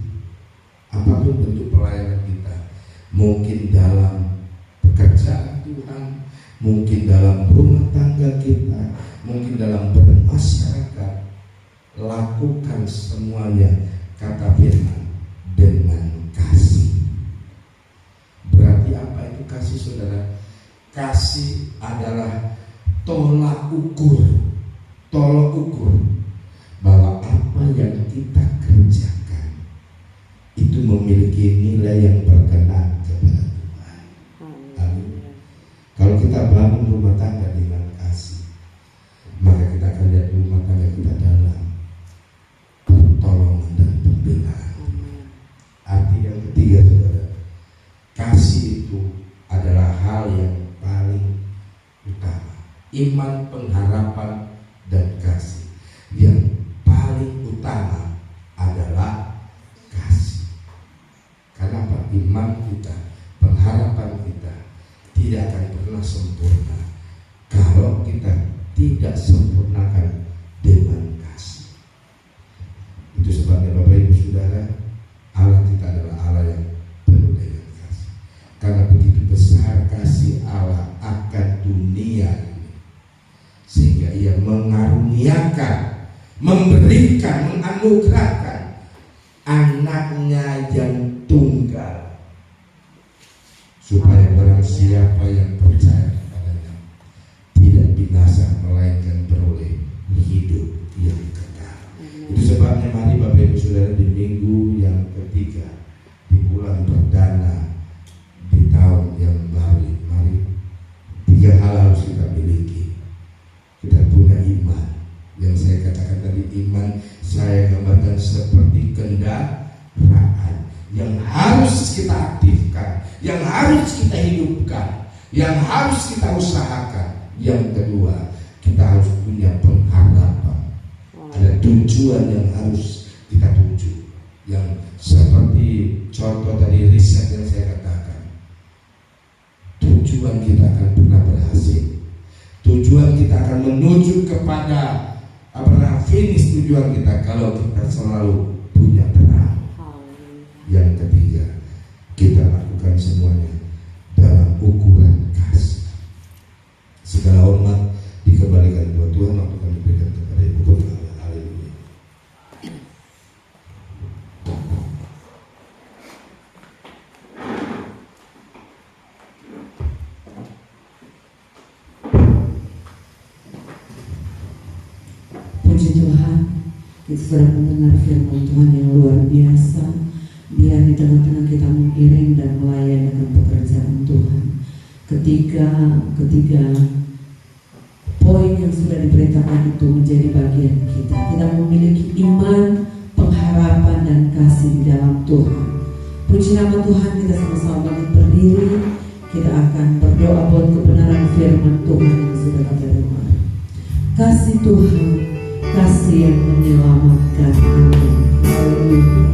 Apapun bentuk pelayanan kita, mungkin dalam pekerjaan Tuhan, mungkin dalam rumah tangga kita, mungkin dalam bermasyarakat, lakukan semuanya, kata firman, dengan kasih. Berarti apa itu kasih saudara? Kasih adalah tolak ukur bahwa apa yang kita kerjakan itu memiliki nilai yang berkenan kepada Tuhan. Amin. Kalau kita bangun rumah tangga dengan kasih, maka kita akan lihat rumah tangga kita dalam pertolongan dan pembelaan. Arti yang ketiga saudara, kasih itu adalah hal yang paling utama. Iman, pengharapan, dan kasih. Yang paling utama adalah kasih. Kenapa? Iman kita, pengharapan kita tidak akan pernah sempurna kalau kita tidak sempurnakan dengan kasih. Itu sebabnya Bapak Ibu Saudara, Allah kita adalah Allah yang penuh dengan kasih. Karena begitu besar kasih Allah akan dunia ini, sehingga Ia mengaruniakan, memberikan, menganugerahkan anaknya yang tunggal, supaya barang siapa yang percaya kepadanya tidak binasa, melainkan beroleh hidup yang kekal. Itu sebabnya mari Bapak Ibu Saudara, di minggu yang ketiga di bulan perdana di tahun yang baru, mari 3 hal harus kita miliki. Kita punya iman, yang saya katakan tadi, iman saya gambarkan seperti kendaraan yang harus kita aktifkan, yang harus kita hidupkan, yang harus kita usahakan. Yang kedua, kita harus punya pengharapan, ada tujuan yang harus kita tuju. Yang seperti contoh tadi riset yang saya katakan, tujuan kita akan pernah berhasil. Tujuan kita akan menuju kepada finish tujuan kita kalau kita selalu punya terang. Yang ketiga, kita lakukan semuanya dalam ukuran kasih. Segala hormat dikembalikan buat Tuhan, waktu kami berikan kepada Ibu Kota. Haleluya. Puji Tuhan, kita sudah mendengar firman Tuhan yang luar biasa. Biar di tengah-tengah kita mengiring dan melayani dengan pekerjaan Tuhan. Ketiga poin yang sudah diberitakan itu menjadi bagian kita. Kita memiliki iman, pengharapan dan kasih di dalam Tuhan. Puji nama Tuhan, kita sama-sama berdiri. Kita akan berdoa buat kebenaran firman Tuhan yang sudah kita dengar. Kasih Tuhan, kasih yang menyelamatkan. Amin. Haleluya.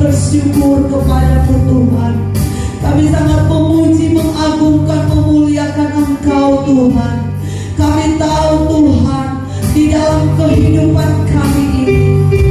bersyukur kepadamu Tuhan. Kami sangat memuji, mengagungkan, memuliakan Engkau Tuhan. Kami tahu Tuhan, di dalam kehidupan kami ini,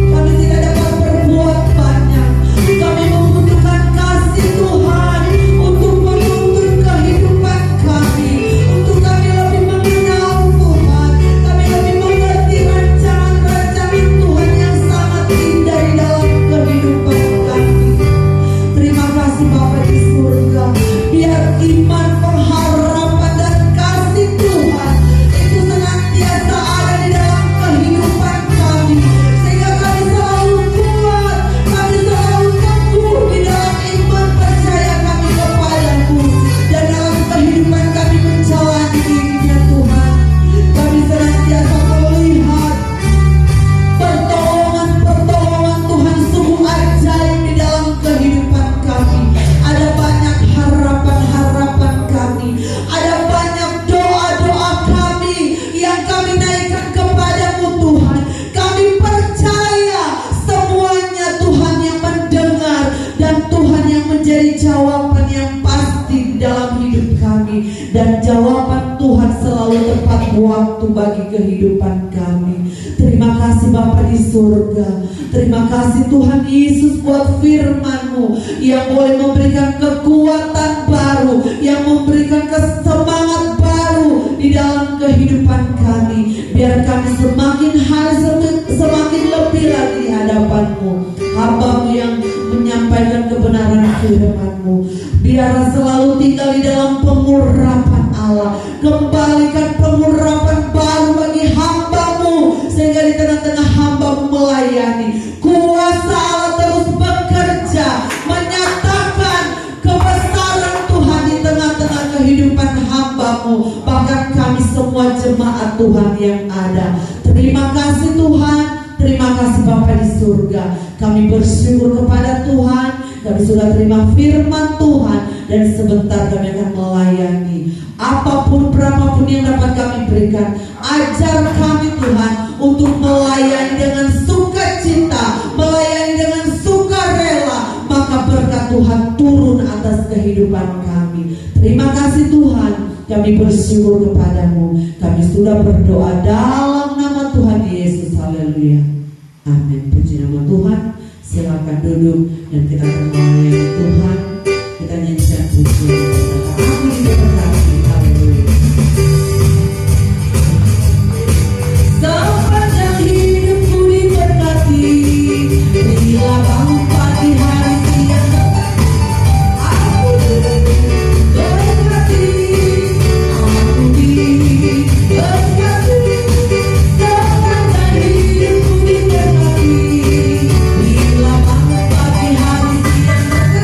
kami tidak dapat berbuat banyak. Kami membutuhkan kasih Tuhan untuk menuntun kehidupan kami, untuk kami lebih mengenal Tuhan, kami lebih mengerti rancangan-rancangan Tuhan yang sangat indah di dalam kehidupan kami. Terima kasih Bapa di surga, biar iman, pengharapan dan kasih Tuhan itu senantiasa ada di dalam kehidupan kami. kami, dan jawaban Tuhan selalu tepat waktu bagi kehidupan kami. Terima kasih Bapa di surga. Terima kasih Tuhan Yesus buat firman-Mu yang boleh memberikan kekuatan baru, yang memberikan kesemangat baru di dalam kehidupan kami. Biar kami semakin hari semakin lebih lagi di hadapan-Mu, hamba-Mu yang menyampaikan kebenaran firman-Mu. Biar selalu tinggal di dalam pengurapan Allah. Kembalikan pengurapan baru bagi hamba-Mu, sehingga di tengah-tengah hamba-Mu melayani, kuasa Allah terus bekerja, menyatakan kebesaran Tuhan di tengah-tengah kehidupan hamba-Mu, bahkan kami semua jemaat Tuhan yang ada. Terima kasih Tuhan, terima kasih Bapa di surga. Kami bersyukur kepada Tuhan, kami sudah terima firman Tuhan, dan sebentar kami akan melayani. Apapun berapapun yang dapat kami berikan, ajar kami Tuhan untuk melayani dengan sukacita, melayani dengan sukarela, maka berkat Tuhan turun atas kehidupan kami. Terima kasih Tuhan, kami bersyukur kepadamu. Kami sudah berdoa dalam nama Tuhan Yesus. Haleluya, amin. Puji nama Tuhan. Silakan duduk dan kita akan melayani Tuhan. Kita nyanyikan pujian kita. Aku diberkati. Haleluya. Sepanjang hidupku diberkati, bila bangun pagi hari siang, aku diberkati, aku diberkati. Sepanjang hidupku diberkati, bila bangun pagi hari siang, aku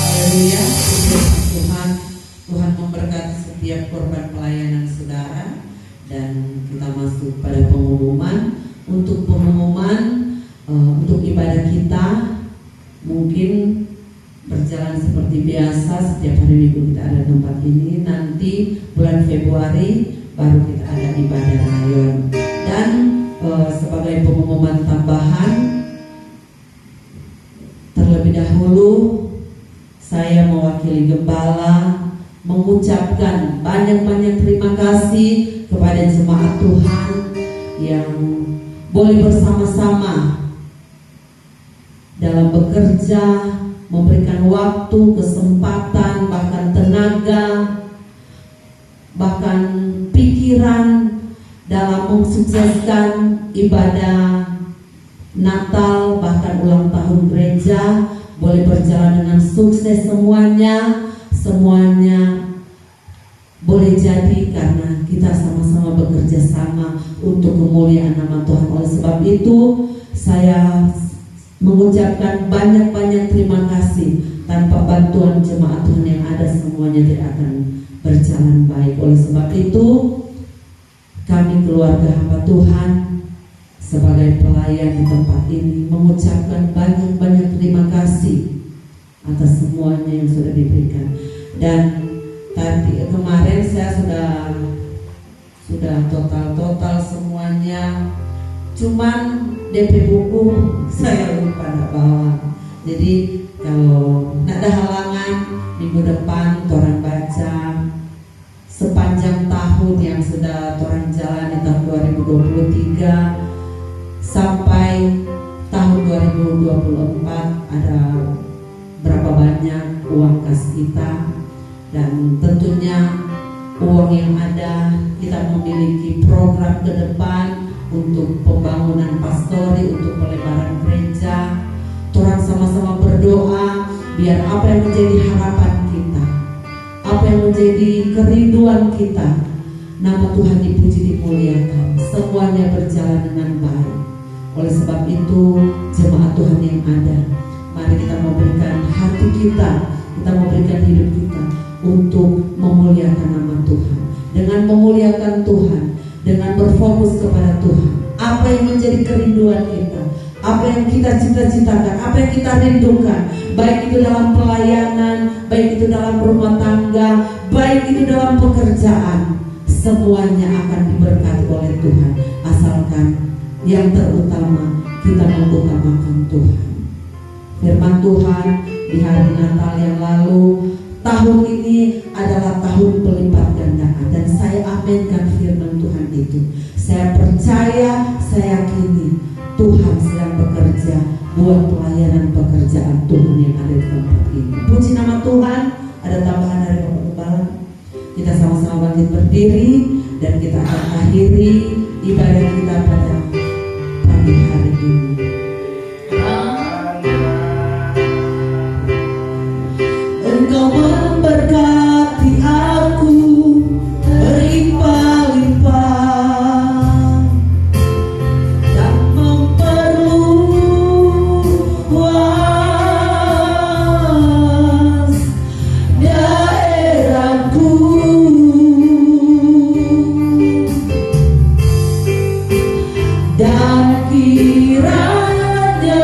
Haleluya, Tuhan. Tuhan memberkati setiap korban pelayanan saudara. Dan kita masuk pada pengumuman. Untuk pengumuman untuk ibadah kita mungkin berjalan seperti biasa. Setiap hari Minggu kita ada tempat ini. Nanti bulan Februari baru kita ada ibadah rayon. Dan sebagai pengumuman tambahan, terlebih dahulu saya mewakili gembala mengucapkan banyak-banyak terima kasih kepada jemaat Tuhan yang boleh bersama-sama dalam bekerja, memberikan waktu, kesempatan, bahkan tenaga, bahkan pikiran dalam mensukseskan ibadah Natal, bahkan ulang tahun gereja boleh berjalan dengan sukses semuanya boleh jadi karena kita sama-sama bekerja sama untuk kemuliaan nama Tuhan. Oleh sebab itu saya mengucapkan banyak-banyak terima kasih. Tanpa bantuan jemaat Tuhan yang ada, semuanya tidak akan berjalan baik. Oleh sebab itu kami keluarga hamba Tuhan sebagai pelayan di tempat ini mengucapkan banyak-banyak terima kasih atas semuanya yang sudah diberikan. Dan tadi kemarin saya sudah total semuanya, cuman DP buku saya lupa bawa. Jadi kalau tidak ada halangan, minggu depan orang baca sepanjang tahun yang sudah orang jalani tahun 2023 sampai tahun 2024 ada berapa banyak uang kas kita. Dan tentunya uang yang ada kita memiliki program ke depan untuk pembangunan pastori, untuk pelebaran gereja. Orang sama-sama berdoa biar apa yang menjadi harapan kita, apa yang menjadi kerinduan kita, nama Tuhan dipuji, dimuliakan, semuanya berjalan dengan baik. Oleh sebab itu jemaat Tuhan yang ada, mari kita memberikan hati kita memberikan hidup kita untuk memuliakan nama Tuhan. Dengan memuliakan Tuhan, dengan berfokus kepada Tuhan. Apa yang menjadi kerinduan kita, apa yang kita cita-citakan, apa yang kita rindukan, baik itu dalam pelayanan, baik itu dalam rumah tangga, baik itu dalam pekerjaan, semuanya akan diberkati oleh Tuhan, asalkan yang terutama kita mengutamakan Tuhan. Firman Tuhan di hari Natal yang lalu, tahun ini adalah tahun pelipat gandaan, dan saya aminkan firman Tuhan itu. Saya percaya, saya yakini Tuhan sedang bekerja buat pelayanan pekerjaan Tuhan yang ada di tempat ini. Puji nama Tuhan. Ada tambahan dari Bapak Gembala? Kita sama-sama bangkit berdiri dan kita akan akhiri ibadah kita pada pagi hari ini. Engkau memberkati aku berlimpah-limpah dan memperluas daerahku, dan kiranya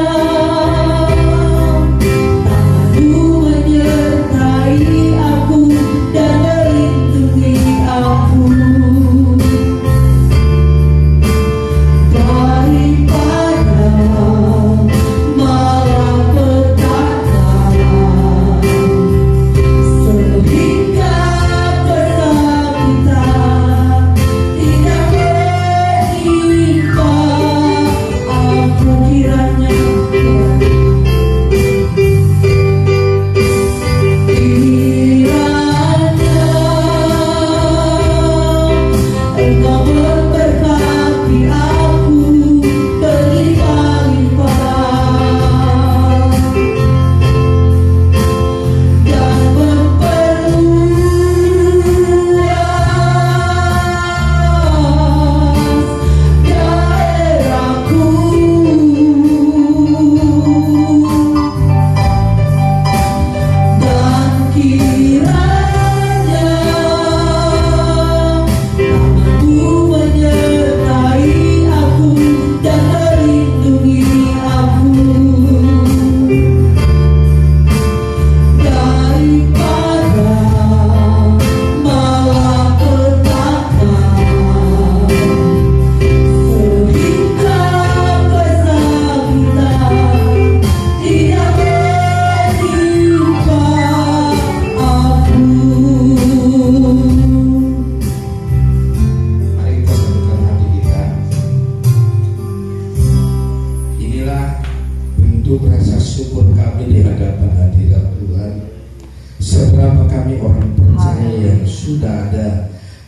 tanganmu menyertai aku dan melindungi aku daripada malapetaka, sehingga kesakitan tidak menimpa aku. Kiranya Engkau memberkati aku berlimpah-limpah dan memperluas daerahku, dan kiranya tanganmu menyertai aku dan melindungi aku daripada malapetaka, sehingga kesakitan tidak menimpa aku. Mari kita satukan hati kita. Inilah bentuk rasa syukur kami di hadapan hadirat Tuhan. Seberapa kami orang percaya yang sudah ada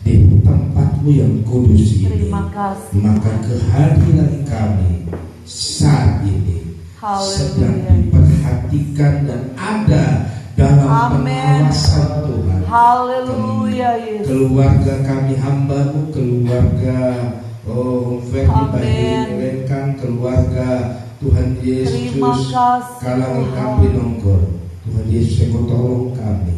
di tempat-Mu yang kudus ini, Terima kasih. maka kehadiran kami saat ini sedang Haleluya. diperhatikan dan ada dalam Amin. pengawasan Tuhan. Haleluya, Yesus. Keluarga kami hamba-Mu, keluarga Ferdi Amin. Bayu Rekan, keluarga Tuhan Terima Yesus, kasih, kalangan Tuhan. kami Nongkor, Tuhan Yesus yang tolong kami.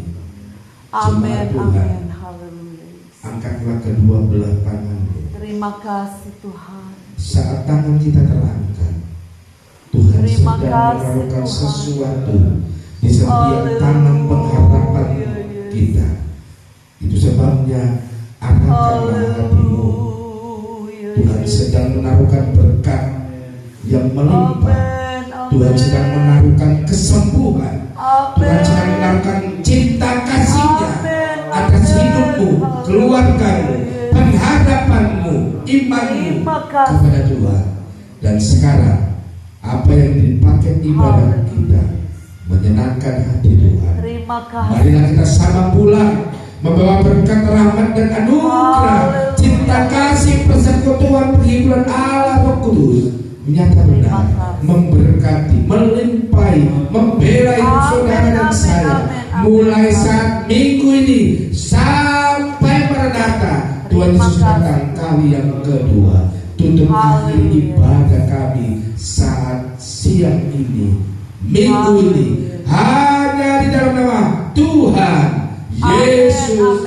Amin, Jemaat Tuhan, amin. Haleluya, Yesus. angkatlah kedua belah tangan-Mu. Terima kasih, Tuhan. Saat tangan kita terangkat, Tuhan Terima sedang kasih, menaruhkan Tuhan. sesuatu di setiap Haleluya, tangan pengharapan Yesus. kita. Itu sebabnya arahkanlah hatimu. Haleluya, Tuhan Yesus. sedang menaruhkan berkat yang melimpah. Amin, amin. Tuhan sedang menaruhkan kesembuhan. Tuhan sedang Amin. menaruhkan cinta kasih-Nya Amin, atas amin. hidupmu, keluargamu, pengharapanmu, imanmu Terima kasih. kepada Tuhan. Dan sekarang apa yang dipakai ibadah kita menyenangkan hati Tuhan. Terima kasih. Marilah kita sama pulang membawa berkat rahmat dan anugerah, cinta kasih, persekutuan, penghiburan Allah Roh Kudus menyata benar, memberkati, melimpahi, membela hidup saudara dan saya, mulai saat minggu ini sampai Maranatha. Tuhan Yesus datang kali yang kedua. Tutup akhir ibadah kami saat siang ini, minggu ini, hanya di dalam nama Tuhan Yesus